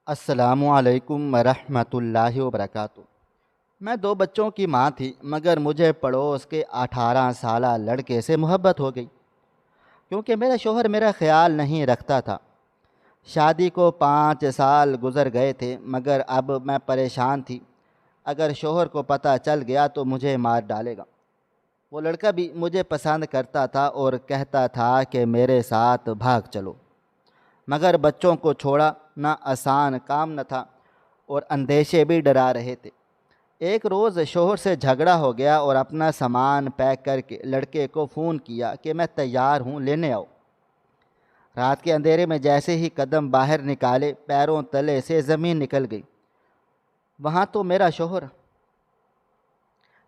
السلام علیکم ورحمۃ اللہ وبرکاتہ۔ میں دو بچوں کی ماں تھی، مگر مجھے پڑوس کے 18 سالہ لڑکے سے محبت ہو گئی کیونکہ میرا شوہر میرا خیال نہیں رکھتا تھا۔ شادی کو 5 سال گزر گئے تھے، مگر اب میں پریشان تھی۔ اگر شوہر کو پتہ چل گیا تو مجھے مار ڈالے گا۔ وہ لڑکا بھی مجھے پسند کرتا تھا اور کہتا تھا کہ میرے ساتھ بھاگ چلو، مگر بچوں کو چھوڑا نہ آسان کام نہ تھا اور اندیشے بھی ڈرا رہے تھے۔ ایک روز شوہر سے جھگڑا ہو گیا اور اپنا سامان پیک کر کے لڑکے کو فون کیا کہ میں تیار ہوں، لینے آؤ۔ رات کے اندھیرے میں جیسے ہی قدم باہر نکالے، پیروں تلے سے زمین نکل گئی۔ وہاں تو میرا شوہر۔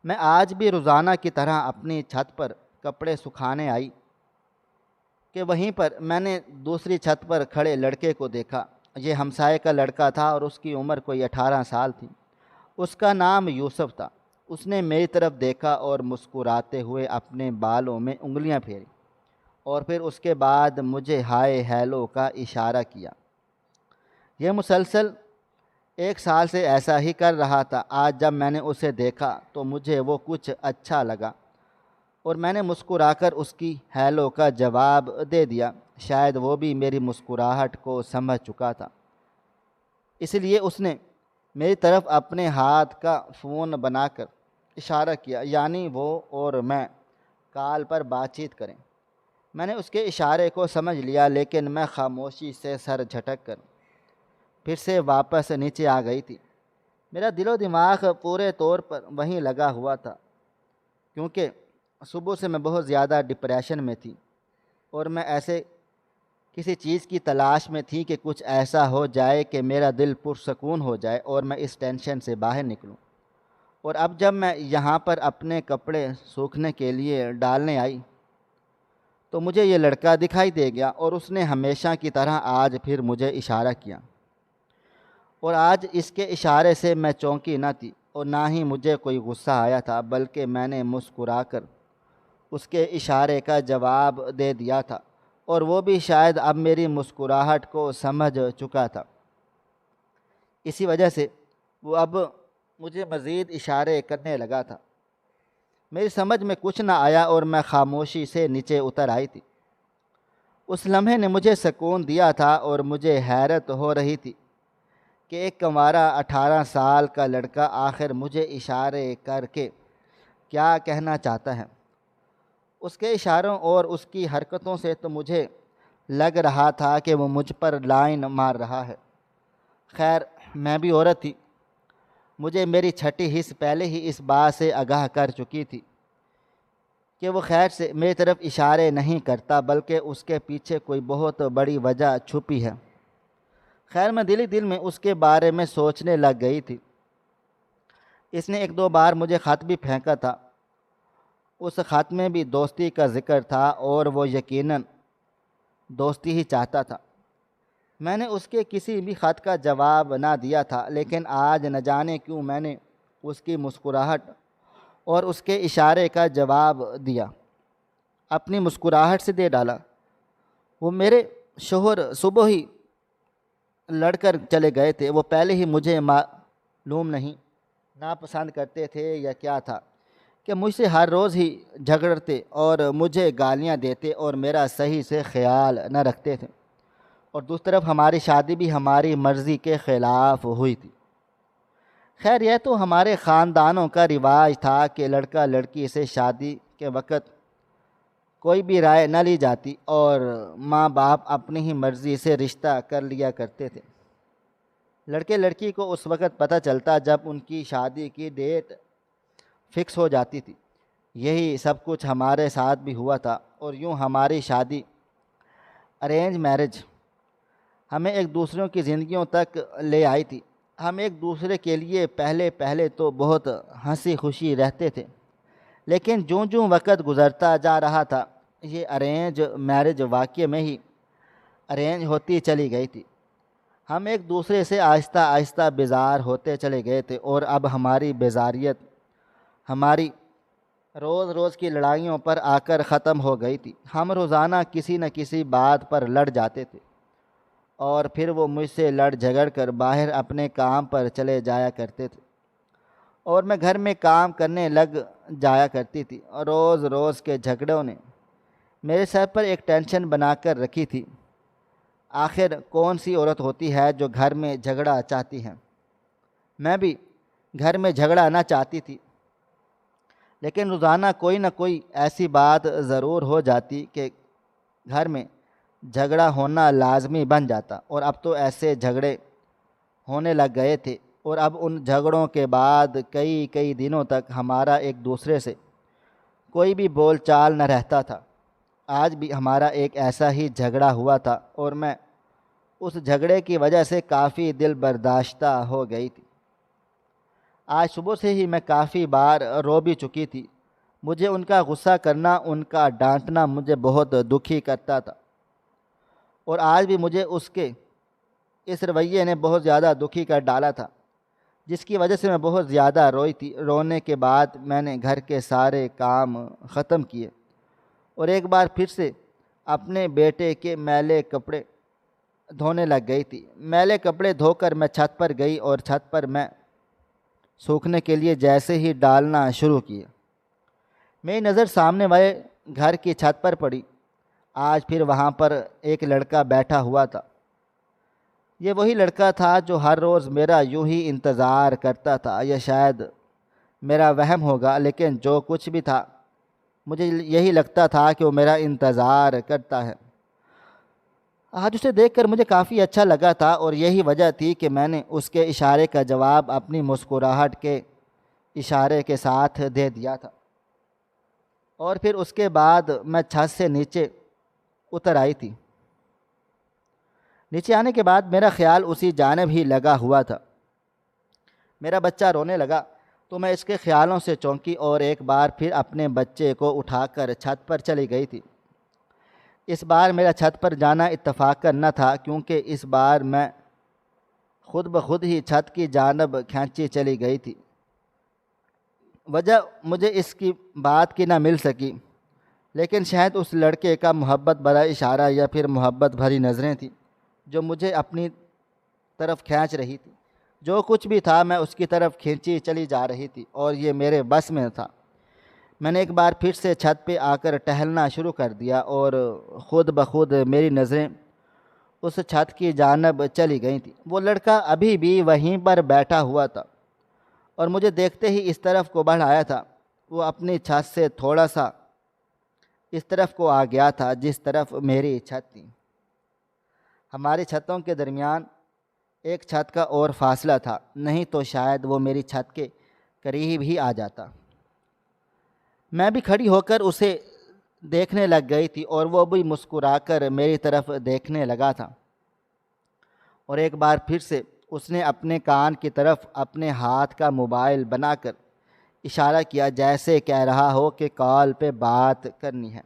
میں آج بھی روزانہ کی طرح اپنی چھت پر کپڑے سکھانے آئی کہ وہیں پر میں نے دوسری چھت پر کھڑے لڑکے کو دیکھا۔ یہ ہمسائے کا لڑکا تھا اور اس کی عمر کوئی 18 سال تھی۔ اس کا نام یوسف تھا۔ اس نے میری طرف دیکھا اور مسکراتے ہوئے اپنے بالوں میں انگلیاں پھیری اور پھر اس کے بعد مجھے ہائے ہیلو کا اشارہ کیا۔ یہ مسلسل 1 سال سے ایسا ہی کر رہا تھا۔ آج جب میں نے اسے دیکھا تو مجھے وہ کچھ اچھا لگا اور میں نے مسکرا کر اس کی ہیلو کا جواب دے دیا۔ شاید وہ بھی میری مسکراہٹ کو سمجھ چکا تھا، اس لیے اس نے میری طرف اپنے ہاتھ کا فون بنا کر اشارہ کیا، یعنی وہ اور میں کال پر بات چیت کریں۔ میں نے اس کے اشارے کو سمجھ لیا، لیکن میں خاموشی سے سر جھٹک کر پھر سے واپس نیچے آ گئی تھی۔ میرا دل و دماغ پورے طور پر وہیں لگا ہوا تھا، کیونکہ صبح سے میں بہت زیادہ ڈپریشن میں تھی اور میں ایسے کسی چیز کی تلاش میں تھی کہ کچھ ایسا ہو جائے کہ میرا دل پرسکون ہو جائے اور میں اس ٹینشن سے باہر نکلوں۔ اور اب جب میں یہاں پر اپنے کپڑے سوکھنے کے لیے ڈالنے آئی تو مجھے یہ لڑکا دکھائی دے گیا اور اس نے ہمیشہ کی طرح آج پھر مجھے اشارہ کیا، اور آج اس کے اشارے سے میں چونکی نہ تھی اور نہ ہی مجھے کوئی غصہ آیا تھا، بلکہ میں نے مسکرا کر اس کے اشارے کا جواب دے دیا تھا، اور وہ بھی شاید اب میری مسکراہٹ کو سمجھ چکا تھا۔ اسی وجہ سے وہ اب مجھے مزید اشارے کرنے لگا تھا۔ میری سمجھ میں کچھ نہ آیا اور میں خاموشی سے نیچے اتر آئی تھی۔ اس لمحے نے مجھے سکون دیا تھا اور مجھے حیرت ہو رہی تھی کہ ایک کنوارا 18 سال کا لڑکا آخر مجھے اشارے کر کے کیا کہنا چاہتا ہے۔ اس کے اشاروں اور اس کی حرکتوں سے تو مجھے لگ رہا تھا کہ وہ مجھ پر لائن مار رہا ہے۔ خیر، میں بھی عورت تھی۔ مجھے میری چھٹی حس پہلے ہی اس بات سے آگاہ کر چکی تھی کہ وہ خیر سے میری طرف اشارے نہیں کرتا، بلکہ اس کے پیچھے کوئی بہت بڑی وجہ چھپی ہے۔ خیر، میں دل ہی دل میں اس کے بارے میں سوچنے لگ گئی تھی۔ اس نے 1-2 بار مجھے خط بھی پھینکا تھا۔ اس خط میں بھی دوستی کا ذکر تھا اور وہ یقیناً دوستی ہی چاہتا تھا۔ میں نے اس کے کسی بھی خط کا جواب نہ دیا تھا، لیکن آج نہ جانے کیوں میں نے اس کی مسکراہٹ اور اس کے اشارے کا جواب دیا، اپنی مسکراہٹ سے دے ڈالا۔ وہ میرے شوہر صبح ہی لڑ کر چلے گئے تھے۔ وہ پہلے ہی مجھے معلوم نہیں ناپسند کرتے تھے یا کیا تھا کہ مجھ سے ہر روز ہی جھگڑتے اور مجھے گالیاں دیتے اور میرا صحیح سے خیال نہ رکھتے تھے، اور دوسری طرف ہماری شادی بھی ہماری مرضی کے خلاف ہوئی تھی۔ خیر، یہ تو ہمارے خاندانوں کا رواج تھا کہ لڑکا لڑکی سے شادی کے وقت کوئی بھی رائے نہ لی جاتی اور ماں باپ اپنی ہی مرضی سے رشتہ کر لیا کرتے تھے۔ لڑکے لڑکی کو اس وقت پتہ چلتا جب ان کی شادی کی ڈیٹ فکس ہو جاتی تھی۔ یہی سب کچھ ہمارے ساتھ بھی ہوا تھا، اور یوں ہماری شادی ارینج میرج ہمیں ایک دوسروں کی زندگیوں تک لے آئی تھی۔ ہم ایک دوسرے کے لیے پہلے تو بہت ہنسی خوشی رہتے تھے، لیکن جوں جوں وقت گزرتا جا رہا تھا، یہ ارینج میرج واقعے میں ہی ارینج ہوتی چلی گئی تھی۔ ہم ایک دوسرے سے آہستہ آہستہ بیزار ہوتے چلے گئے تھے، اور اب ہماری بیزاریت ہماری روز روز کی لڑائیوں پر آ کر ختم ہو گئی تھی۔ ہم روزانہ کسی نہ کسی بات پر لڑ جاتے تھے اور پھر وہ مجھ سے لڑ جھگڑ کر باہر اپنے کام پر چلے جایا کرتے تھے اور میں گھر میں کام کرنے لگ جایا کرتی تھی، اور روز روز کے جھگڑوں نے میرے سر پر ایک ٹینشن بنا کر رکھی تھی۔ آخر کون سی عورت ہوتی ہے جو گھر میں جھگڑا چاہتی ہے؟ میں بھی گھر میں جھگڑا نہ چاہتی تھی، لیکن روزانہ کوئی نہ کوئی ایسی بات ضرور ہو جاتی کہ گھر میں جھگڑا ہونا لازمی بن جاتا، اور اب تو ایسے جھگڑے ہونے لگ گئے تھے، اور اب ان جھگڑوں کے بعد کئی کئی دنوں تک ہمارا ایک دوسرے سے کوئی بھی بول چال نہ رہتا تھا۔ آج بھی ہمارا ایک ایسا ہی جھگڑا ہوا تھا، اور میں اس جھگڑے کی وجہ سے کافی دل برداشتہ ہو گئی تھی۔ آج صبح سے ہی میں کافی بار رو بھی چکی تھی۔ مجھے ان کا غصہ کرنا، ان کا ڈانٹنا مجھے بہت دکھی کرتا تھا، اور آج بھی مجھے اس کے اس رویے نے بہت زیادہ دکھی کر ڈالا تھا، جس کی وجہ سے میں بہت زیادہ روئی تھی۔ رونے کے بعد میں نے گھر کے سارے کام ختم کیے اور ایک بار پھر سے اپنے بیٹے کے میلے کپڑے دھونے لگ گئی تھی۔ میلے کپڑے دھو کر میں چھت پر گئی، اور چھت پر میں سوکھنے کے لیے جیسے ہی ڈالنا شروع کیا، میری نظر سامنے والے گھر کی چھت پر پڑی۔ آج پھر وہاں پر ایک لڑکا بیٹھا ہوا تھا۔ یہ وہی لڑکا تھا جو ہر روز میرا یوں ہی انتظار کرتا تھا، یا شاید میرا وہم ہوگا، لیکن جو کچھ بھی تھا مجھے یہی لگتا تھا کہ وہ میرا انتظار کرتا ہے۔ آج اسے دیکھ کر مجھے کافی اچھا لگا تھا، اور یہی وجہ تھی کہ میں نے اس کے اشارے کا جواب اپنی مسکراہٹ کے اشارے کے ساتھ دے دیا تھا۔ اور پھر اس کے بعد میں چھت سے نیچے اتر آئی تھی۔ نیچے آنے کے بعد میرا خیال اسی جانب ہی لگا ہوا تھا۔ میرا بچہ رونے لگا تو میں اس کے خیالوں سے چونکی، اور ایک بار پھر اپنے بچے کو اٹھا کر چھت پر چلی گئی تھی۔ اس بار میرا چھت پر جانا اتفاقاً نہ تھا، کیونکہ اس بار میں خود بخود ہی چھت کی جانب کھینچی چلی گئی تھی۔ وجہ مجھے اس کی بات کی نہ مل سکی، لیکن شاید اس لڑکے کا محبت بھرا اشارہ یا پھر محبت بھری نظریں تھیں جو مجھے اپنی طرف کھینچ رہی تھی۔ جو کچھ بھی تھا میں اس کی طرف کھینچی چلی جا رہی تھی، اور یہ میرے بس میں تھا۔ میں نے ایک بار پھر سے چھت پہ آ کر ٹہلنا شروع کر دیا، اور خود بخود میری نظریں اس چھت کی جانب چلی گئی تھیں۔ وہ لڑکا ابھی بھی وہیں پر بیٹھا ہوا تھا، اور مجھے دیکھتے ہی اس طرف کو بڑھ آیا تھا۔ وہ اپنی چھت سے تھوڑا سا اس طرف کو آ گیا تھا جس طرف میری چھت تھی۔ ہماری چھتوں کے درمیان ایک چھت کا اور فاصلہ تھا، نہیں تو شاید وہ میری چھت کے قریب ہی آ جاتا۔ میں بھی کھڑی ہو کر اسے دیکھنے لگ گئی تھی، اور وہ بھی مسکرا کر میری طرف دیکھنے لگا تھا۔ اور ایک بار پھر سے اس نے اپنے کان کی طرف اپنے ہاتھ کا موبائل بنا کر اشارہ کیا، جیسے کہہ رہا ہو کہ کال پہ بات کرنی ہے۔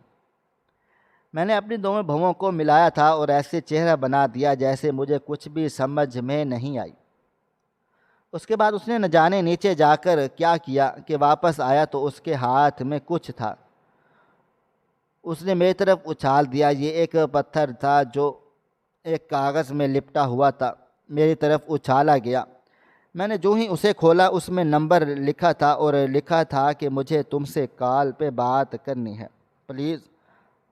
میں نے اپنی دونوں بھووں کو ملایا تھا اور ایسے چہرہ بنا دیا جیسے مجھے کچھ بھی سمجھ میں نہیں آئی۔ اس کے بعد اس نے نہ جانے نیچے جا کر کیا کیا کہ واپس آیا تو اس کے ہاتھ میں کچھ تھا۔ اس نے میری طرف اچھال دیا۔ یہ ایک پتھر تھا جو ایک کاغذ میں لپٹا ہوا تھا، میری طرف اچھالا گیا۔ میں نے جو ہی اسے کھولا اس میں نمبر لکھا تھا، اور لکھا تھا کہ مجھے تم سے کال پہ بات کرنی ہے، پلیز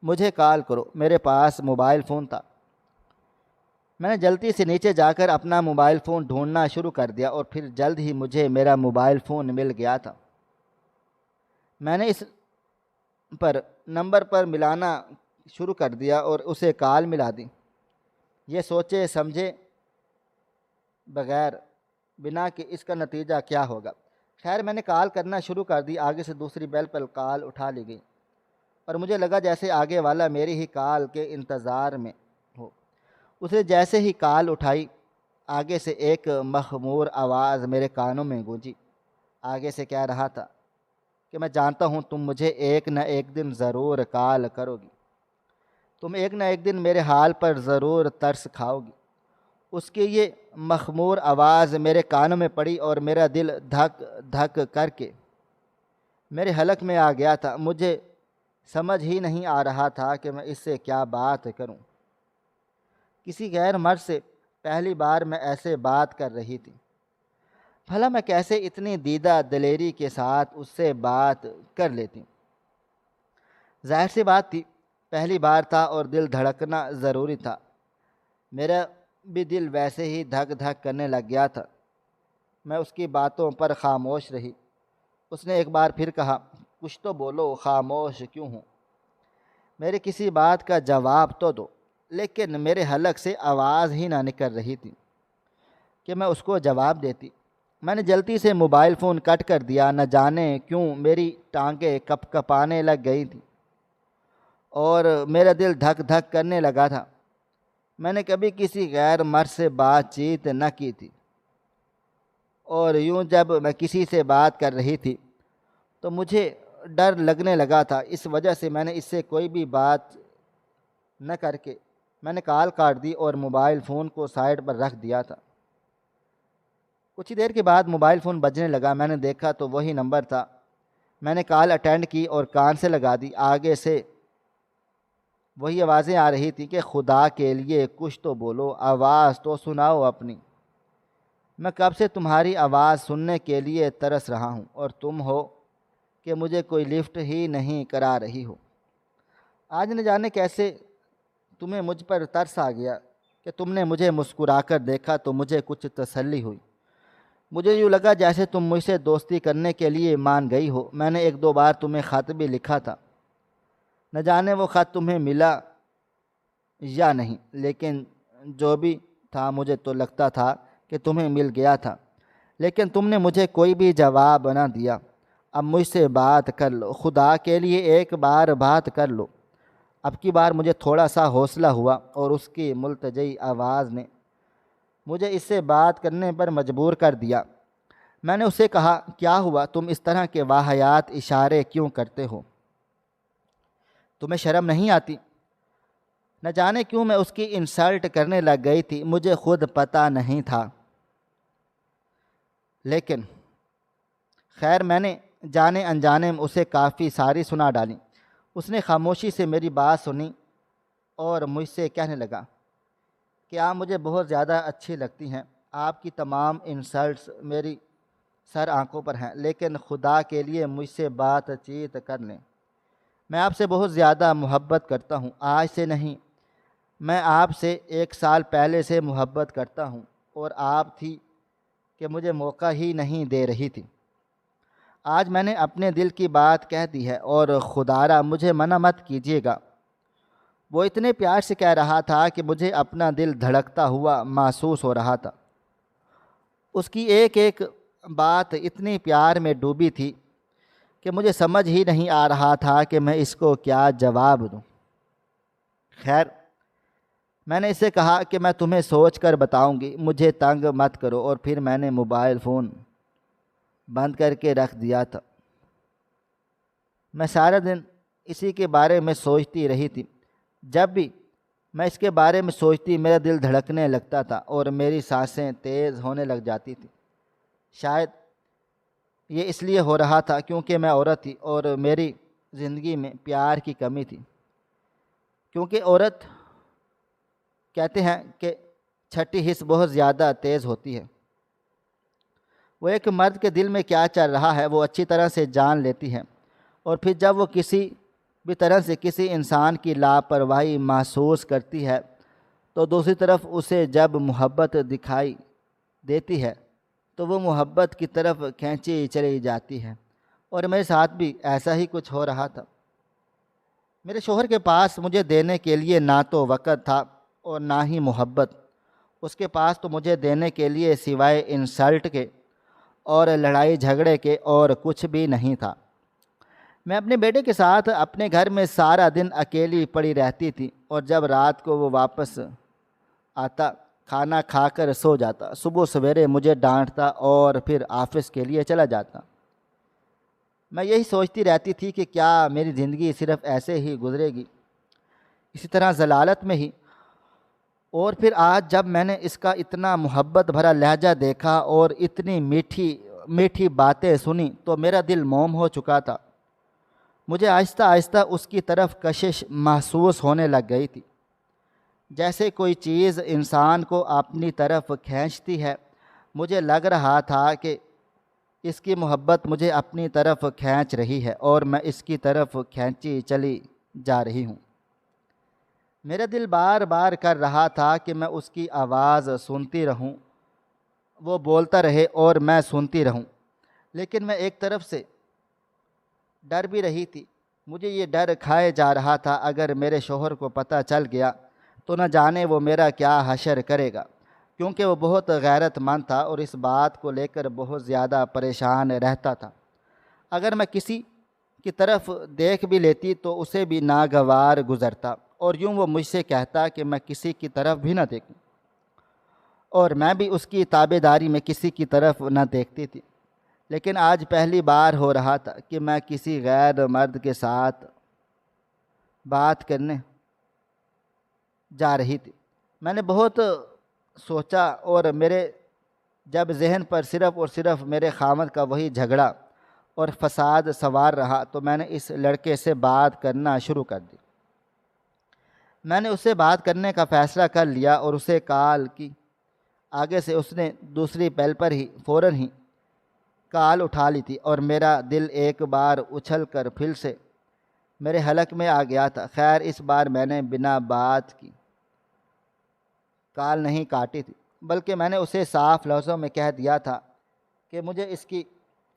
مجھے کال کرو۔ میرے پاس موبائل فون تھا۔ میں نے جلدی سے نیچے جا کر اپنا موبائل فون ڈھونڈنا شروع کر دیا، اور پھر جلد ہی مجھے میرا موبائل فون مل گیا تھا۔ میں نے اس نمبر پر ملانا شروع کر دیا اور اسے کال ملا دی، یہ سوچے سمجھے بغیر بنا کہ اس کا نتیجہ کیا ہوگا۔ خیر میں نے کال کرنا شروع کر دی۔ آگے سے دوسری بیل پر کال اٹھا لی گئی، اور مجھے لگا جیسے آگے والا میری ہی کال کے انتظار میں ہو۔ اسے جیسے ہی کال اٹھائی، آگے سے ایک مخمور آواز میرے کانوں میں گونجی۔ آگے سے کہہ رہا تھا کہ میں جانتا ہوں تم مجھے ایک نہ ایک دن ضرور کال کرو گی، تم ایک نہ ایک دن میرے حال پر ضرور ترس کھاؤ گی۔ اس کی یہ مخمور آواز میرے کانوں میں پڑی، اور میرا دل دھک دھک کر کے میرے حلق میں آ گیا تھا۔ مجھے سمجھ ہی نہیں آ رہا تھا کہ میں اس سے کیا بات کروں، کسی غیر مرد سے پہلی بار میں ایسے بات کر رہی تھی۔ بھلا میں کیسے اتنی دیدہ دلیری کے ساتھ اس سے بات کر لیتی؟ ظاہر سی بات تھی، پہلی بار تھا اور دل دھڑکنا ضروری تھا۔ میرا بھی دل ویسے ہی دھک دھک کرنے لگ گیا تھا۔ میں اس کی باتوں پر خاموش رہی۔ اس نے ایک بار پھر کہا، کچھ تو بولو، خاموش کیوں ہوں؟ میرے کسی بات کا جواب تو دو۔ لیکن میرے حلق سے آواز ہی نہ نکل رہی تھی کہ میں اس کو جواب دیتی۔ میں نے جلدی سے موبائل فون کٹ کر دیا۔ نہ جانے کیوں میری ٹانگیں کپ کپانے لگ گئی تھیں اور میرا دل دھک دھک کرنے لگا تھا۔ میں نے کبھی کسی غیر مرد سے بات چیت نہ کی تھی، اور یوں جب میں کسی سے بات کر رہی تھی تو مجھے ڈر لگنے لگا تھا۔ اس وجہ سے میں نے اس سے کوئی بھی بات نہ کر کے میں نے کال کاٹ دی اور موبائل فون کو سائڈ پر رکھ دیا تھا۔ کچھ ہی دیر کے بعد موبائل فون بجنے لگا۔ میں نے دیکھا تو وہی نمبر تھا۔ میں نے کال اٹینڈ کی اور کان سے لگا دی۔ آگے سے وہی آوازیں آ رہی تھی کہ خدا کے لیے کچھ تو بولو، آواز تو سناؤ اپنی۔ میں کب سے تمہاری آواز سننے کے لیے ترس رہا ہوں اور تم ہو کہ مجھے کوئی لفٹ ہی نہیں کرا رہی ہو۔ آج نہ جانے کیسے تمہیں مجھ پر ترس آ گیا کہ تم نے مجھے مسکرا کر دیکھا تو مجھے کچھ تسلی ہوئی۔ مجھے یوں لگا جیسے تم مجھ سے دوستی کرنے کے لیے مان گئی ہو۔ میں نے ایک دو بار تمہیں خط بھی لکھا تھا، نہ جانے وہ خط تمہیں ملا یا نہیں، لیکن جو بھی تھا مجھے تو لگتا تھا کہ تمہیں مل گیا تھا، لیکن تم نے مجھے کوئی بھی جواب نہ دیا۔ اب مجھ سے بات کر لو، خدا کے لیے ایک بار بات کر لو۔ اب کی بار مجھے تھوڑا سا حوصلہ ہوا اور اس کی ملتجئی آواز نے مجھے اس سے بات کرنے پر مجبور کر دیا۔ میں نے اسے کہا، کیا ہوا؟ تم اس طرح کے واہیات اشارے کیوں کرتے ہو؟ تمہیں شرم نہیں آتی؟ نہ جانے کیوں میں اس کی انسلٹ کرنے لگ گئی تھی۔ مجھے خود پتہ نہیں تھا، لیکن خیر میں نے جانے انجانے میں اسے کافی ساری سنا ڈالی۔ اس نے خاموشی سے میری بات سنی اور مجھ سے کہنے لگا کہ آپ مجھے بہت زیادہ اچھی لگتی ہیں۔ آپ کی تمام انسلٹس میری سر آنکھوں پر ہیں، لیکن خدا کے لیے مجھ سے بات چیت کر لیں۔ میں آپ سے بہت زیادہ محبت کرتا ہوں۔ آج سے نہیں، میں آپ سے 1 سال پہلے سے محبت کرتا ہوں، اور آپ تھی کہ مجھے موقع ہی نہیں دے رہی تھی۔ آج میں نے اپنے دل کی بات کہہ دی ہے، اور خدارا مجھے منع مت کیجیے گا۔ وہ اتنے پیار سے کہہ رہا تھا کہ مجھے اپنا دل دھڑکتا ہوا محسوس ہو رہا تھا۔ اس کی ایک ایک بات اتنی پیار میں ڈوبی تھی کہ مجھے سمجھ ہی نہیں آ رہا تھا کہ میں اس کو کیا جواب دوں۔ خیر میں نے اسے کہا کہ میں تمہیں سوچ کر بتاؤں گی، مجھے تنگ مت کرو، اور پھر میں نے موبائل فون بند کر کے رکھ دیا تھا۔ میں سارا دن اسی کے بارے میں سوچتی رہی تھی۔ جب بھی میں اس کے بارے میں سوچتی میرا دل دھڑکنے لگتا تھا اور میری سانسیں تیز ہونے لگ جاتی تھی۔ شاید یہ اس لیے ہو رہا تھا کیونکہ میں عورت تھی اور میری زندگی میں پیار کی کمی تھی، کیونکہ عورت کہتے ہیں کہ چھٹی حس بہت زیادہ تیز ہوتی ہے۔ وہ ایک مرد کے دل میں کیا چل رہا ہے وہ اچھی طرح سے جان لیتی ہے، اور پھر جب وہ کسی بھی طرح سے کسی انسان کی لاپرواہی محسوس کرتی ہے تو دوسری طرف اسے جب محبت دکھائی دیتی ہے تو وہ محبت کی طرف کھینچی چلی جاتی ہے، اور میرے ساتھ بھی ایسا ہی کچھ ہو رہا تھا۔ میرے شوہر کے پاس مجھے دینے کے لیے نہ تو وقت تھا اور نہ ہی محبت۔ اس کے پاس تو مجھے دینے کے لیے سوائے انسلٹ کے اور لڑائی جھگڑے کے اور کچھ بھی نہیں تھا۔ میں اپنے بیٹے کے ساتھ اپنے گھر میں سارا دن اکیلی پڑی رہتی تھی، اور جب رات کو وہ واپس آتا کھانا کھا کر سو جاتا، صبح سویرے مجھے ڈانٹتا اور پھر آفس کے لیے چلا جاتا۔ میں یہی سوچتی رہتی تھی کہ کیا میری زندگی صرف ایسے ہی گزرے گی، اسی طرح ضلالت میں ہی؟ اور پھر آج جب میں نے اس کا اتنا محبت بھرا لہجہ دیکھا اور اتنی میٹھی میٹھی باتیں سنی تو میرا دل موم ہو چکا تھا۔ مجھے آہستہ آہستہ اس کی طرف کشش محسوس ہونے لگ گئی تھی۔ جیسے کوئی چیز انسان کو اپنی طرف کھینچتی ہے، مجھے لگ رہا تھا کہ اس کی محبت مجھے اپنی طرف کھینچ رہی ہے اور میں اس کی طرف کھینچی چلی جا رہی ہوں۔ میرا دل بار بار کر رہا تھا کہ میں اس کی آواز سنتی رہوں، وہ بولتا رہے اور میں سنتی رہوں، لیکن میں ایک طرف سے ڈر بھی رہی تھی۔ مجھے یہ ڈر کھائے جا رہا تھا، اگر میرے شوہر کو پتہ چل گیا تو نہ جانے وہ میرا کیا حشر کرے گا، کیونکہ وہ بہت غیرت مند تھا اور اس بات کو لے کر بہت زیادہ پریشان رہتا تھا۔ اگر میں کسی کی طرف دیکھ بھی لیتی تو اسے بھی ناگوار گزرتا، اور یوں وہ مجھ سے کہتا کہ میں کسی کی طرف بھی نہ دیکھوں، اور میں بھی اس کی تابع داری میں کسی کی طرف نہ دیکھتی تھی۔ لیکن آج پہلی بار ہو رہا تھا کہ میں کسی غیر مرد کے ساتھ بات کرنے جا رہی تھی۔ میں نے بہت سوچا، اور میرے جب ذہن پر صرف اور صرف میرے خاوند کا وہی جھگڑا اور فساد سوار رہا تو میں نے اس لڑکے سے بات کرنا شروع کر دی۔ میں نے اس سے بات کرنے کا فیصلہ کر لیا اور اسے کال کی۔ آگے سے اس نے دوسری پہل پر ہی فوراً ہی کال اٹھا لی تھی، اور میرا دل ایک بار اچھل کر پھر سے میرے حلق میں آ گیا تھا۔ خیر، اس بار میں نے بنا بات کی کال نہیں کاٹی تھی، بلکہ میں نے اسے صاف لفظوں میں کہہ دیا تھا کہ مجھے اس کی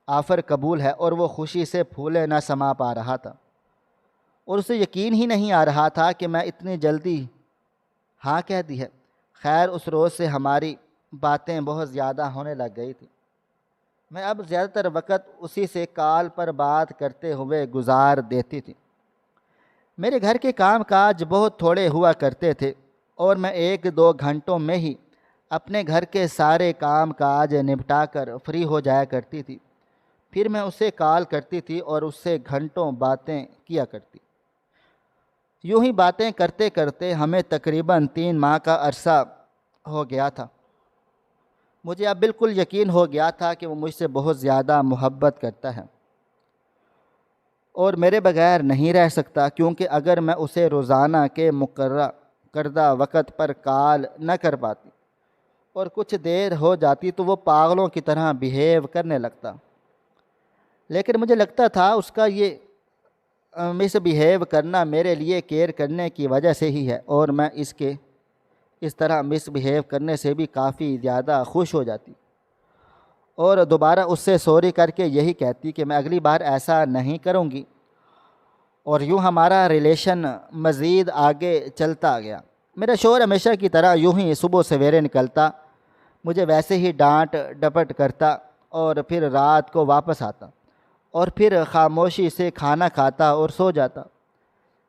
آفر قبول ہے، اور وہ خوشی سے پھولے نہ سما پا رہا تھا، اور اسے یقین ہی نہیں آ رہا تھا کہ میں اتنی جلدی ہاں کہہ دی ہے۔ خیر، اس روز سے ہماری باتیں بہت زیادہ ہونے لگ گئی تھی۔ میں اب زیادہ تر وقت اسی سے کال پر بات کرتے ہوئے گزار دیتی تھی۔ میرے گھر کے کام کاج بہت تھوڑے ہوا کرتے تھے، اور میں 1-2 گھنٹوں میں ہی اپنے گھر کے سارے کام کاج نپٹا کر فری ہو جایا کرتی تھی۔ پھر میں اسے کال کرتی تھی اور اس سے گھنٹوں باتیں کیا کرتی۔ یوں ہی باتیں کرتے کرتے ہمیں تقریباً 3 ماہ کا عرصہ ہو گیا تھا۔ مجھے اب بالکل یقین ہو گیا تھا کہ وہ مجھ سے بہت زیادہ محبت کرتا ہے اور میرے بغیر نہیں رہ سکتا، کیونکہ اگر میں اسے روزانہ کے مقررہ کردہ وقت پر کال نہ کر پاتی اور کچھ دیر ہو جاتی تو وہ پاگلوں کی طرح بیہیو کرنے لگتا۔ لیکن مجھے لگتا تھا اس کا یہ مس بیہیو کرنا میرے لیے کیئر کرنے کی وجہ سے ہی ہے، اور میں اس طرح مس بیہیو کرنے سے بھی کافی زیادہ خوش ہو جاتی اور دوبارہ اس سے سوری کر کے یہی کہتی کہ میں اگلی بار ایسا نہیں کروں گی، اور یوں ہمارا ریلیشن مزید آگے چلتا گیا۔ میرا شوہر ہمیشہ کی طرح یوں ہی صبح سویرے نکلتا، مجھے ویسے ہی ڈانٹ ڈپٹ کرتا اور پھر رات کو واپس آتا، اور پھر خاموشی سے کھانا کھاتا اور سو جاتا۔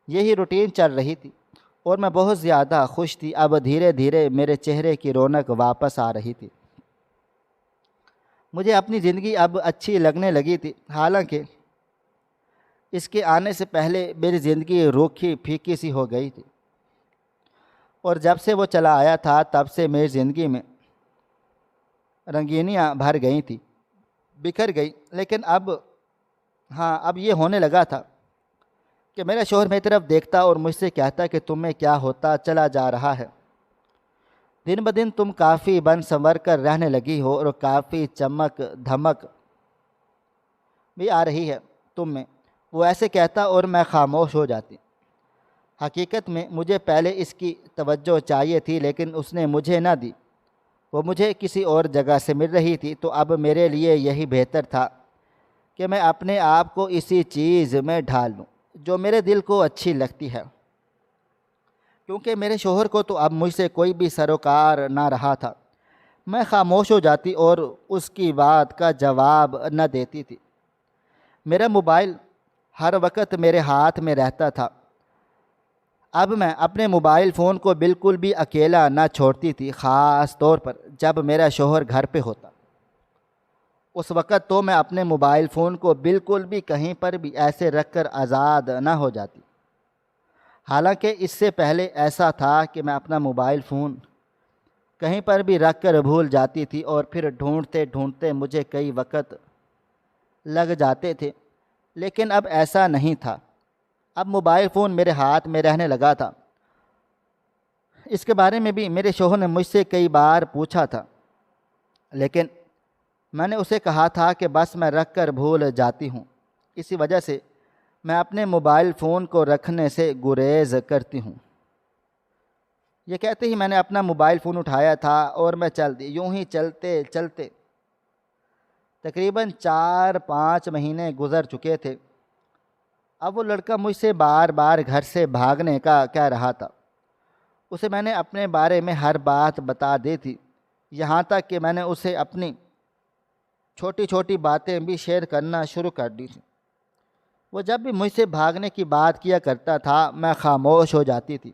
یہی روٹین چل رہی تھی اور میں بہت زیادہ خوش تھی۔ اب دھیرے دھیرے میرے چہرے کی رونق واپس آ رہی تھی۔ مجھے اپنی زندگی اب اچھی لگنے لگی تھی، حالانکہ اس کے آنے سے پہلے میری زندگی روکھی پھیکی سی ہو گئی تھی، اور جب سے وہ چلا آیا تھا تب سے میری زندگی میں رنگینیاں بھر گئی تھیں، بکھر گئی۔ لیکن اب یہ ہونے لگا تھا کہ میرا شوہر میری طرف دیکھتا اور مجھ سے کہتا کہ تمہیں کیا ہوتا چلا جا رہا ہے، دن بدن تم کافی بن سنور کر رہنے لگی ہو اور کافی چمک دھمک بھی آ رہی ہے تم میں۔ وہ ایسے کہتا اور میں خاموش ہو جاتی۔ حقیقت میں مجھے پہلے اس کی توجہ چاہیے تھی، لیکن اس نے مجھے نہ دی۔ وہ مجھے کسی اور جگہ سے مل رہی تھی، تو اب میرے لیے یہی بہتر تھا کہ میں اپنے آپ کو اسی چیز میں ڈھال لوں جو میرے دل کو اچھی لگتی ہے، کیونکہ میرے شوہر کو تو اب مجھ سے کوئی بھی سروکار نہ رہا تھا۔ میں خاموش ہو جاتی اور اس کی بات کا جواب نہ دیتی تھی۔ میرا موبائل ہر وقت میرے ہاتھ میں رہتا تھا۔ اب میں اپنے موبائل فون کو بالکل بھی اکیلا نہ چھوڑتی تھی، خاص طور پر جب میرا شوہر گھر پہ ہوتا۔ اس وقت تو میں اپنے موبائل فون کو بالکل بھی کہیں پر بھی ایسے رکھ کر آزاد نہ ہو جاتی۔ حالانکہ اس سے پہلے ایسا تھا کہ میں اپنا موبائل فون کہیں پر بھی رکھ کر بھول جاتی تھی، اور پھر ڈھونڈتے ڈھونڈتے مجھے کئی وقت لگ جاتے تھے۔ لیکن اب ایسا نہیں تھا۔ اب موبائل فون میرے ہاتھ میں رہنے لگا تھا۔ اس کے بارے میں بھی میرے شوہر نے مجھ سے کئی بار پوچھا تھا، لیکن میں نے اسے کہا تھا کہ بس میں رکھ کر بھول جاتی ہوں، اسی وجہ سے میں اپنے موبائل فون کو رکھنے سے گریز کرتی ہوں۔ یہ کہتے ہی میں نے اپنا موبائل فون اٹھایا تھا اور میں چل دی۔ یوں ہی چلتے چلتے تقریباً 4-5 مہینے گزر چکے تھے۔ اب وہ لڑکا مجھ سے بار بار گھر سے بھاگنے کا کہہ رہا تھا۔ اسے میں نے اپنے بارے میں ہر بات بتا دی تھی، یہاں تک کہ میں نے اسے اپنی چھوٹی چھوٹی باتیں بھی شیئر کرنا شروع کر دی تھی۔ وہ جب بھی مجھ سے بھاگنے کی بات کیا کرتا تھا میں خاموش ہو جاتی تھی،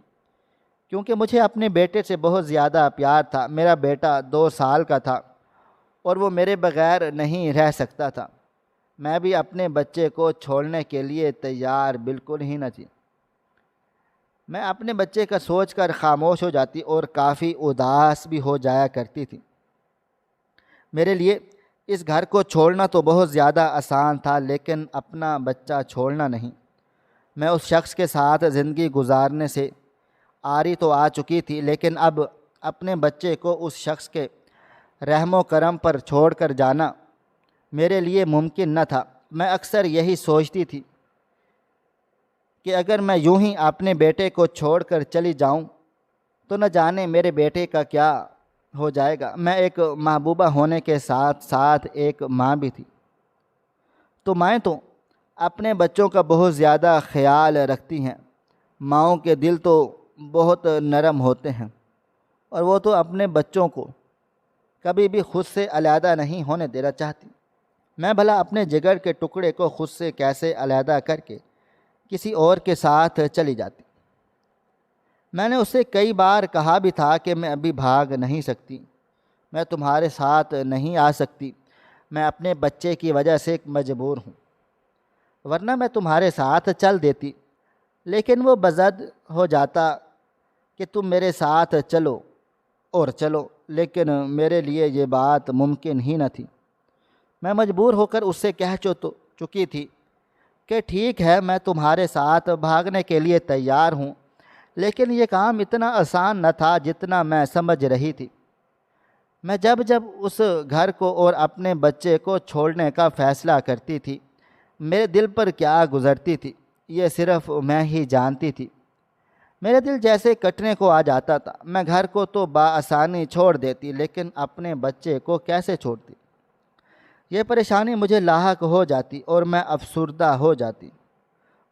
کیونکہ مجھے اپنے بیٹے سے بہت زیادہ پیار تھا۔ میرا بیٹا 2 سال کا تھا اور وہ میرے بغیر نہیں رہ سکتا تھا۔ میں بھی اپنے بچے کو چھوڑنے کے لیے تیار بالکل ہی نہ تھی۔ میں اپنے بچے کا سوچ کر خاموش ہو جاتی اور کافی اداس بھی ہو جایا کرتی تھی۔ میرے لیے اس گھر کو چھوڑنا تو بہت زیادہ آسان تھا، لیکن اپنا بچہ چھوڑنا نہیں۔ میں اس شخص کے ساتھ زندگی گزارنے سے آری تو آ چکی تھی، لیکن اب اپنے بچے کو اس شخص کے رحم و کرم پر چھوڑ کر جانا میرے لیے ممکن نہ تھا۔ میں اکثر یہی سوچتی تھی کہ اگر میں یوں ہی اپنے بیٹے کو چھوڑ کر چلی جاؤں تو نہ جانے میرے بیٹے کا کیا ہو جائے گا۔ میں ایک محبوبہ ہونے کے ساتھ ساتھ ایک ماں بھی تھی، تو مائیں تو اپنے بچوں کا بہت زیادہ خیال رکھتی ہیں۔ ماؤں کے دل تو بہت نرم ہوتے ہیں اور وہ تو اپنے بچوں کو کبھی بھی خود سے علیحدہ نہیں ہونے دینا چاہتی۔ میں بھلا اپنے جگر کے ٹکڑے کو خود سے کیسے علیحدہ کر کے کسی اور کے ساتھ چلی جاتی۔ میں نے اسے کئی بار کہا بھی تھا کہ میں ابھی بھاگ نہیں سکتی، میں تمہارے ساتھ نہیں آ سکتی، میں اپنے بچے کی وجہ سے مجبور ہوں، ورنہ میں تمہارے ساتھ چل دیتی۔ لیکن وہ بضد ہو جاتا کہ تم میرے ساتھ چلو اور چلو، لیکن میرے لیے یہ بات ممکن ہی نہ تھی۔ میں مجبور ہو کر اس سے کہہ چکی تھی کہ ٹھیک ہے میں تمہارے ساتھ بھاگنے کے لیے تیار ہوں، لیکن یہ کام اتنا آسان نہ تھا جتنا میں سمجھ رہی تھی۔ میں جب اس گھر کو اور اپنے بچے کو چھوڑنے کا فیصلہ کرتی تھی، میرے دل پر کیا گزرتی تھی یہ صرف میں ہی جانتی تھی۔ میرے دل جیسے کٹنے کو آ جاتا تھا۔ میں گھر کو تو بآسانی چھوڑ دیتی، لیکن اپنے بچے کو کیسے چھوڑتی؟ یہ پریشانی مجھے لاحق ہو جاتی اور میں افسردہ ہو جاتی۔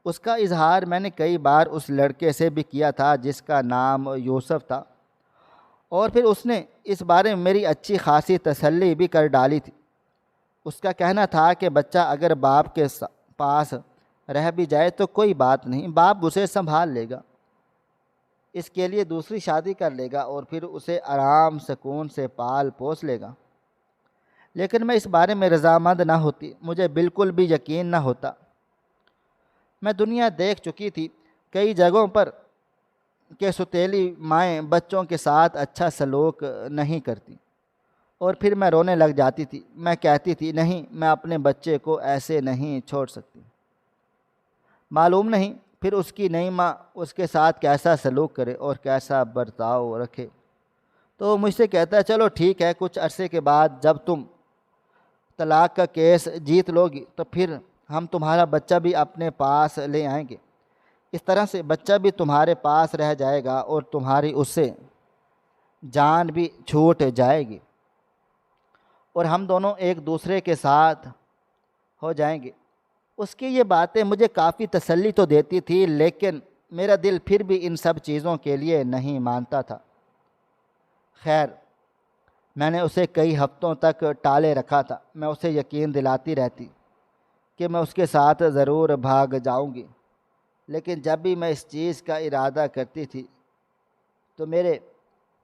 اس کا اظہار میں نے کئی بار اس لڑکے سے بھی کیا تھا جس کا نام یوسف تھا، اور پھر اس نے اس بارے میں میری اچھی خاصی تسلی بھی کر ڈالی تھی۔ اس کا کہنا تھا کہ بچہ اگر باپ کے پاس رہ بھی جائے تو کوئی بات نہیں، باپ اسے سنبھال لے گا، اس کے لیے دوسری شادی کر لے گا اور پھر اسے آرام سکون سے پال پوس لے گا۔ لیکن میں اس بارے میں رضامند نہ ہوتی، مجھے بالکل بھی یقین نہ ہوتا۔ میں دنیا دیکھ چکی تھی کئی جگہوں پر کہ ستیلی مائیں بچوں کے ساتھ اچھا سلوک نہیں کرتی، اور پھر میں رونے لگ جاتی تھی۔ میں کہتی تھی نہیں، میں اپنے بچے کو ایسے نہیں چھوڑ سکتی۔ معلوم نہیں پھر اس کی نئی ماں اس کے ساتھ کیسا سلوک کرے اور کیسا برتاؤ رکھے۔ تو وہ مجھ سے کہتا ہے چلو ٹھیک ہے، کچھ عرصے کے بعد جب تم طلاق کا کیس جیت لو گی تو پھر ہم تمہارا بچہ بھی اپنے پاس لے آئیں گے۔ اس طرح سے بچہ بھی تمہارے پاس رہ جائے گا اور تمہاری اس سے جان بھی چھوٹ جائے گی، اور ہم دونوں ایک دوسرے کے ساتھ ہو جائیں گے۔ اس کی یہ باتیں مجھے کافی تسلی تو دیتی تھی، لیکن میرا دل پھر بھی ان سب چیزوں کے لیے نہیں مانتا تھا۔ خیر، میں نے اسے کئی ہفتوں تک ٹالے رکھا تھا۔ میں اسے یقین دلاتی رہتی کہ میں اس کے ساتھ ضرور بھاگ جاؤں گی، لیکن جب بھی میں اس چیز کا ارادہ کرتی تھی تو میرے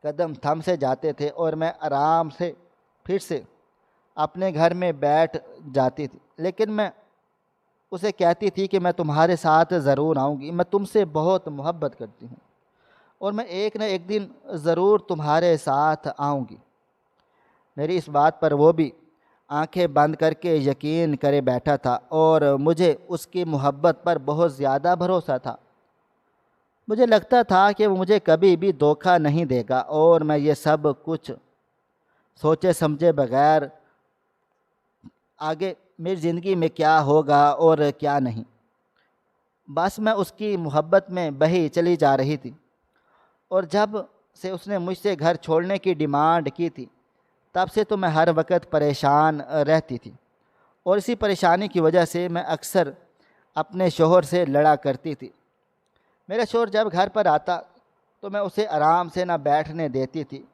قدم تھم سے جاتے تھے اور میں آرام سے پھر سے اپنے گھر میں بیٹھ جاتی تھی۔ لیکن میں اسے کہتی تھی کہ میں تمہارے ساتھ ضرور آؤں گی، میں تم سے بہت محبت کرتی ہوں اور میں ایک نہ ایک دن ضرور تمہارے ساتھ آؤں گی۔ میری اس بات پر وہ بھی آنکھیں بند کر کے یقین کرے بیٹھا تھا، اور مجھے اس کی محبت پر بہت زیادہ بھروسہ تھا۔ مجھے لگتا تھا کہ وہ مجھے کبھی بھی دھوکہ نہیں دے گا اور میں یہ سب کچھ سوچے سمجھے بغیر آگے میری زندگی میں کیا ہوگا اور کیا نہیں، بس میں اس کی محبت میں بہی چلی جا رہی تھی۔ اور جب سے اس نے مجھ سے گھر چھوڑنے کی ڈیمانڈ کی تھی، تب سے تو میں ہر وقت پریشان رہتی تھی، اور اسی پریشانی کی وجہ سے میں اکثر اپنے شوہر سے لڑا کرتی تھی۔ میرا شوہر جب گھر پر آتا تو میں اسے آرام سے نہ بیٹھنے دیتی تھی،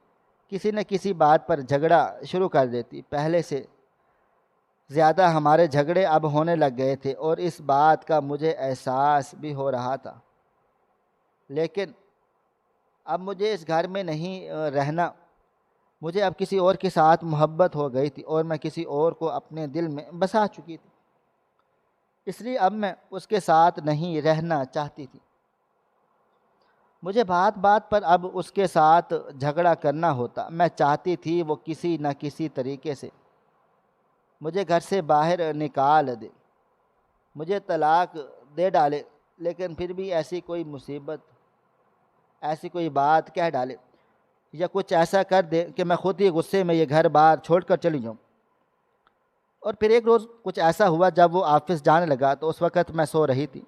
کسی نہ کسی بات پر جھگڑا شروع کر دیتی۔ پہلے سے زیادہ ہمارے جھگڑے اب ہونے لگ گئے تھے اور اس بات کا مجھے احساس بھی ہو رہا تھا، لیکن اب مجھے اس گھر میں نہیں رہنا۔ مجھے اب کسی اور کے ساتھ محبت ہو گئی تھی اور میں کسی اور کو اپنے دل میں بسا چکی تھی، اس لیے اب میں اس کے ساتھ نہیں رہنا چاہتی تھی۔ مجھے بات بات پر اب اس کے ساتھ جھگڑا کرنا ہوتا۔ میں چاہتی تھی وہ کسی نہ کسی طریقے سے مجھے گھر سے باہر نکال دے، مجھے طلاق دے ڈالے، لیکن پھر بھی ایسی کوئی مصیبت، ایسی کوئی بات کہہ ڈالے یا کچھ ایسا کر دے کہ میں خود ہی غصے میں یہ گھر بار چھوڑ کر چلی جاؤں۔ اور پھر ایک روز کچھ ایسا ہوا جب وہ آفس جانے لگا تو اس وقت میں سو رہی تھی۔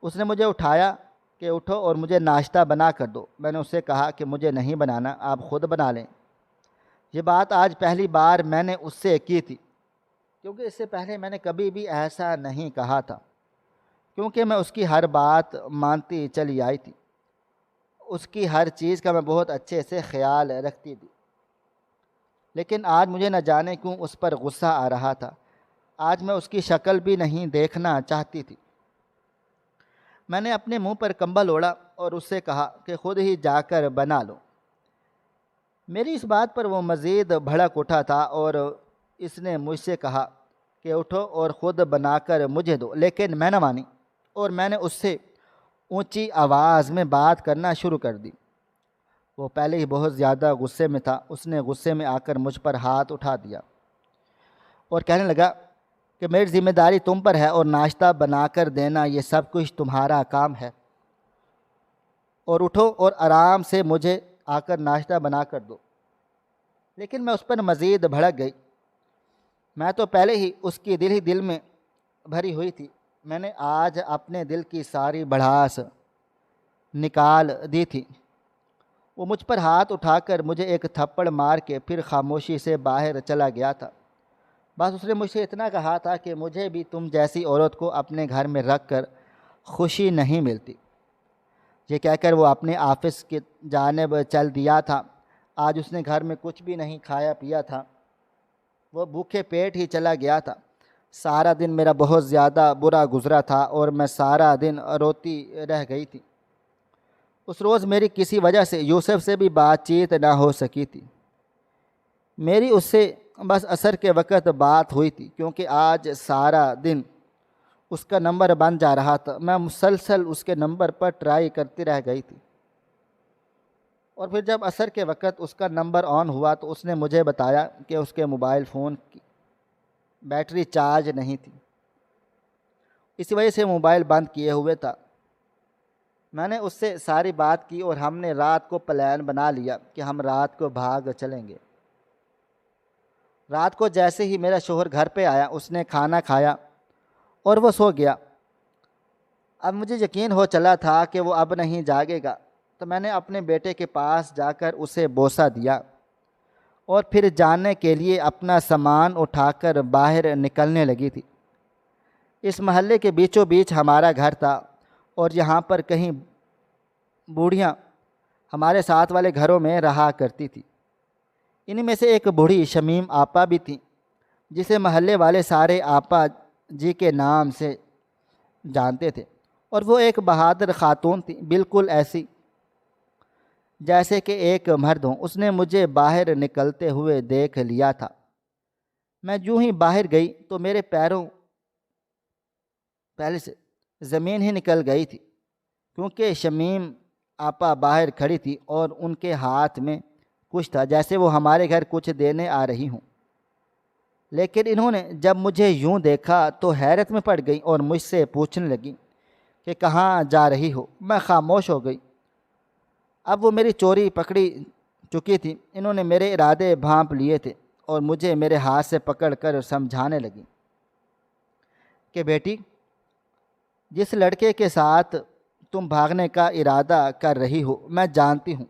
اس نے مجھے اٹھایا کہ اٹھو اور مجھے ناشتہ بنا کر دو۔ میں نے اس سے کہا کہ مجھے نہیں بنانا، آپ خود بنا لیں۔ یہ بات آج پہلی بار میں نے اس سے کی تھی، کیونکہ اس سے پہلے میں نے کبھی بھی ایسا نہیں کہا تھا، کیونکہ میں اس کی ہر بات مانتی چلی آئی تھی، اس کی ہر چیز کا میں بہت اچھے سے خیال رکھتی تھی۔ لیکن آج مجھے نہ جانے کیوں اس پر غصہ آ رہا تھا۔ آج میں اس کی شکل بھی نہیں دیکھنا چاہتی تھی۔ میں نے اپنے منہ پر کمبل اوڑھا اور اس سے کہا کہ خود ہی جا کر بنا لو۔ میری اس بات پر وہ مزید بھڑک اٹھا تھا اور اس نے مجھ سے کہا کہ اٹھو اور خود بنا کر مجھے دو، لیکن میں نہ مانی اور میں نے اس سے اونچی آواز میں بات کرنا شروع کر دی۔ وہ پہلے ہی بہت زیادہ غصے میں تھا۔ اس نے غصے میں آ کر مجھ پر ہاتھ اٹھا دیا اور کہنے لگا کہ میری ذمہ داری تم پر ہے اور ناشتہ بنا کر دینا یہ سب کچھ تمہارا کام ہے، اور اٹھو اور آرام سے مجھے آ کر ناشتہ بنا کر دو۔ لیکن میں اس پر مزید بھڑک گئی۔ میں تو پہلے ہی اس کی دل میں بھری ہوئی تھی۔ میں نے آج اپنے دل کی ساری بھڑاس نکال دی تھی۔ وہ مجھ پر ہاتھ اٹھا کر مجھے ایک تھپڑ مار کے پھر خاموشی سے باہر چلا گیا تھا۔ بس اس نے مجھ سے اتنا کہا تھا کہ مجھے بھی تم جیسی عورت کو اپنے گھر میں رکھ کر خوشی نہیں ملتی۔ یہ کہہ کر وہ اپنے آفس کی جانب چل دیا تھا۔ آج اس نے گھر میں کچھ بھی نہیں کھایا پیا تھا، وہ بھوکے پیٹ ہی چلا گیا تھا۔ سارا دن میرا بہت زیادہ برا گزرا تھا اور میں سارا دن روتی رہ گئی تھی۔ اس روز میری کسی وجہ سے یوسف سے بھی بات چیت نہ ہو سکی تھی۔ میری اس سے بس عصر کے وقت بات ہوئی تھی، کیونکہ آج سارا دن اس کا نمبر بند جا رہا تھا۔ میں مسلسل اس کے نمبر پر ٹرائی کرتی رہ گئی تھی، اور پھر جب عصر کے وقت اس کا نمبر آن ہوا تو اس نے مجھے بتایا کہ اس کے موبائل فون کی بیٹری چارج نہیں تھی، اسی وجہ سے موبائل بند کیے ہوئے تھا۔ میں نے اس سے ساری بات کی اور ہم نے رات کو پلان بنا لیا کہ ہم رات کو بھاگ چلیں گے۔ رات کو جیسے ہی میرا شوہر گھر پہ آیا، اس نے کھانا کھایا اور وہ سو گیا۔ اب مجھے یقین ہو چلا تھا کہ وہ اب نہیں جاگے گا، تو میں نے اپنے بیٹے کے پاس جا کر اسے بوسہ دیا اور پھر جانے کے لیے اپنا سامان اٹھا کر باہر نکلنے لگی تھی۔ اس محلے کے بیچوں بیچ ہمارا گھر تھا اور یہاں پر کہیں بوڑھیاں ہمارے ساتھ والے گھروں میں رہا کرتی تھی۔ ان میں سے ایک بوڑھی شمیم آپا بھی تھیں، جسے محلے والے سارے آپا جی کے نام سے جانتے تھے، اور وہ ایک بہادر خاتون تھی، بالکل ایسی جیسے کہ ایک مرد ہوں۔ اس نے مجھے باہر نکلتے ہوئے دیکھ لیا تھا۔ میں جو ہی باہر گئی تو میرے پیروں پہلے سے زمین ہی نکل گئی تھی، کیونکہ شمیم آپا باہر کھڑی تھی اور ان کے ہاتھ میں کچھ تھا، جیسے وہ ہمارے گھر کچھ دینے آ رہی ہوں۔ لیکن انہوں نے جب مجھے یوں دیکھا تو حیرت میں پڑ گئی اور مجھ سے پوچھنے لگی کہ کہاں جا رہی ہو؟ میں خاموش ہو گئی۔ اب وہ میری چوری پکڑی چکی تھی، انہوں نے میرے ارادے بھانپ لیے تھے اور مجھے میرے ہاتھ سے پکڑ کر سمجھانے لگی کہ بیٹی، جس لڑکے کے ساتھ تم بھاگنے کا ارادہ کر رہی ہو میں جانتی ہوں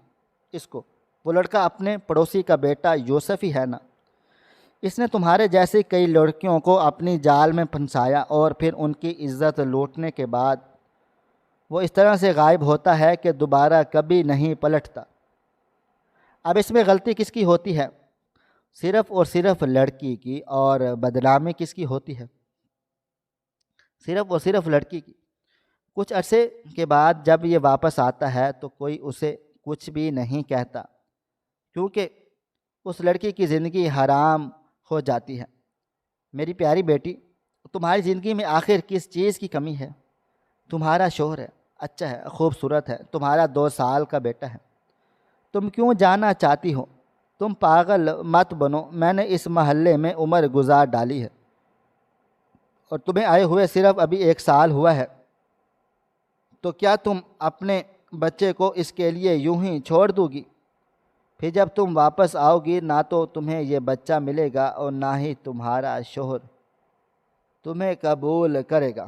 اس کو، وہ لڑکا اپنے پڑوسی کا بیٹا یوسف ہی ہے نا؟ اس نے تمہارے جیسی کئی لڑکیوں کو اپنی جال میں پھنسایا اور پھر ان کی عزت لوٹنے کے بعد وہ اس طرح سے غائب ہوتا ہے کہ دوبارہ کبھی نہیں پلٹتا۔ اب اس میں غلطی کس کی ہوتی ہے؟ صرف اور صرف لڑکی کی، اور بدنامی کس کی ہوتی ہے؟ صرف اور صرف لڑکی کی۔ کچھ عرصے کے بعد جب یہ واپس آتا ہے تو کوئی اسے کچھ بھی نہیں کہتا، کیونکہ اس لڑکی کی زندگی حرام ہو جاتی ہے۔ میری پیاری بیٹی، تمہاری زندگی میں آخر کس چیز کی کمی ہے؟ تمہارا شوہر ہے، اچھا ہے، خوبصورت ہے، تمہارا 2 سال کا بیٹا ہے، تم کیوں جانا چاہتی ہو؟ تم پاگل مت بنو، میں نے اس محلے میں عمر گزار ڈالی ہے اور تمہیں آئے ہوئے صرف ابھی 1 سال ہوا ہے، تو کیا تم اپنے بچے کو اس کے لیے یوں ہی چھوڑ دو گی؟ پھر جب تم واپس آؤ گی نہ تو تمہیں یہ بچہ ملے گا اور نہ ہی تمہارا شوہر تمہیں قبول کرے گا۔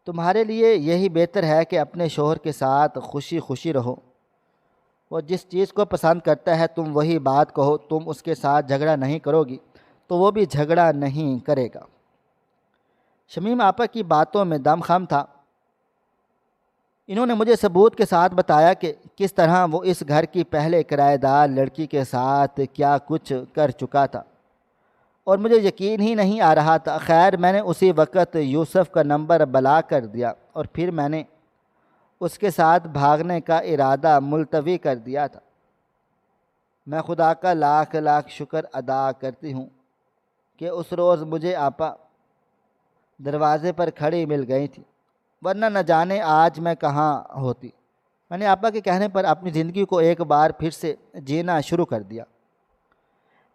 تمہارے لیے یہی بہتر ہے کہ اپنے شوہر کے ساتھ خوشی خوشی رہو۔ وہ جس چیز کو پسند کرتا ہے تم وہی بات کہو، تم اس کے ساتھ جھگڑا نہیں کرو گی تو وہ بھی جھگڑا نہیں کرے گا۔ شمیم آپا کی باتوں میں دم خم تھا۔ انہوں نے مجھے ثبوت کے ساتھ بتایا کہ کس طرح وہ اس گھر کی پہلے کرایہ دار لڑکی کے ساتھ کیا کچھ کر چکا تھا، اور مجھے یقین ہی نہیں آ رہا تھا۔ خیر، میں نے اسی وقت یوسف کا نمبر بلاک کر دیا اور پھر میں نے اس کے ساتھ بھاگنے کا ارادہ ملتوی کر دیا تھا۔ میں خدا کا لاکھ لاکھ شکر ادا کرتی ہوں کہ اس روز مجھے آپا دروازے پر کھڑی مل گئی تھی، ورنہ نہ جانے آج میں کہاں ہوتی۔ میں نے آپا کے کہنے پر اپنی زندگی کو ایک بار پھر سے جینا شروع کر دیا۔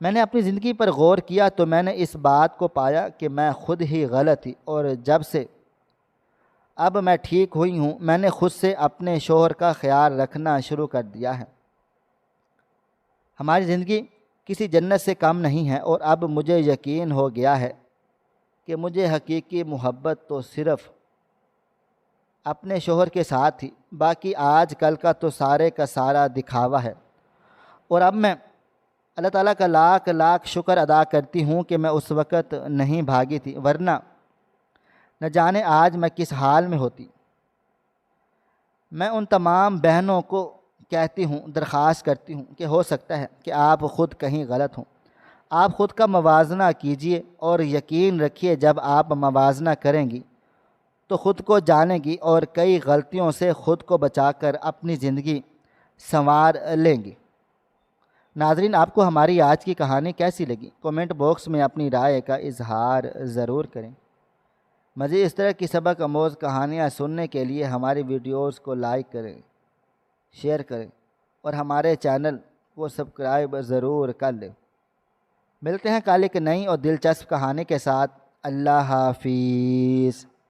میں نے اپنی زندگی پر غور کیا تو میں نے اس بات کو پایا کہ میں خود ہی غلط تھی، اور جب سے اب میں ٹھیک ہوئی ہوں میں نے خود سے اپنے شوہر کا خیال رکھنا شروع کر دیا ہے۔ ہماری زندگی کسی جنت سے کم نہیں ہے، اور اب مجھے یقین ہو گیا ہے کہ مجھے حقیقی محبت تو صرف اپنے شوہر کے ساتھ تھی، باقی آج کل کا تو سارے کا سارا دکھاوا ہے۔ اور اب میں اللہ تعالیٰ کا لاکھ لاکھ شکر ادا کرتی ہوں کہ میں اس وقت نہیں بھاگی تھی، ورنہ نہ جانے آج میں کس حال میں ہوتی۔ میں ان تمام بہنوں کو کہتی ہوں، درخواست کرتی ہوں کہ ہو سکتا ہے کہ آپ خود کہیں غلط ہوں۔ آپ خود کا موازنہ کیجئے اور یقین رکھیے جب آپ موازنہ کریں گی تو خود کو جانیں گی اور کئی غلطیوں سے خود کو بچا کر اپنی زندگی سنوار لیں گی۔ ناظرین، آپ کو ہماری آج کی کہانی کیسی لگی؟ کومنٹ باکس میں اپنی رائے کا اظہار ضرور کریں۔ مزید اس طرح کی سبق آموز کہانیاں سننے کے لیے ہماری ویڈیوز کو لائک کریں، شیئر کریں اور ہمارے چینل کو سبسکرائب ضرور کر لیں۔ ملتے ہیں کل ایک نئی اور دلچسپ کہانی کے ساتھ۔ اللہ حافظ۔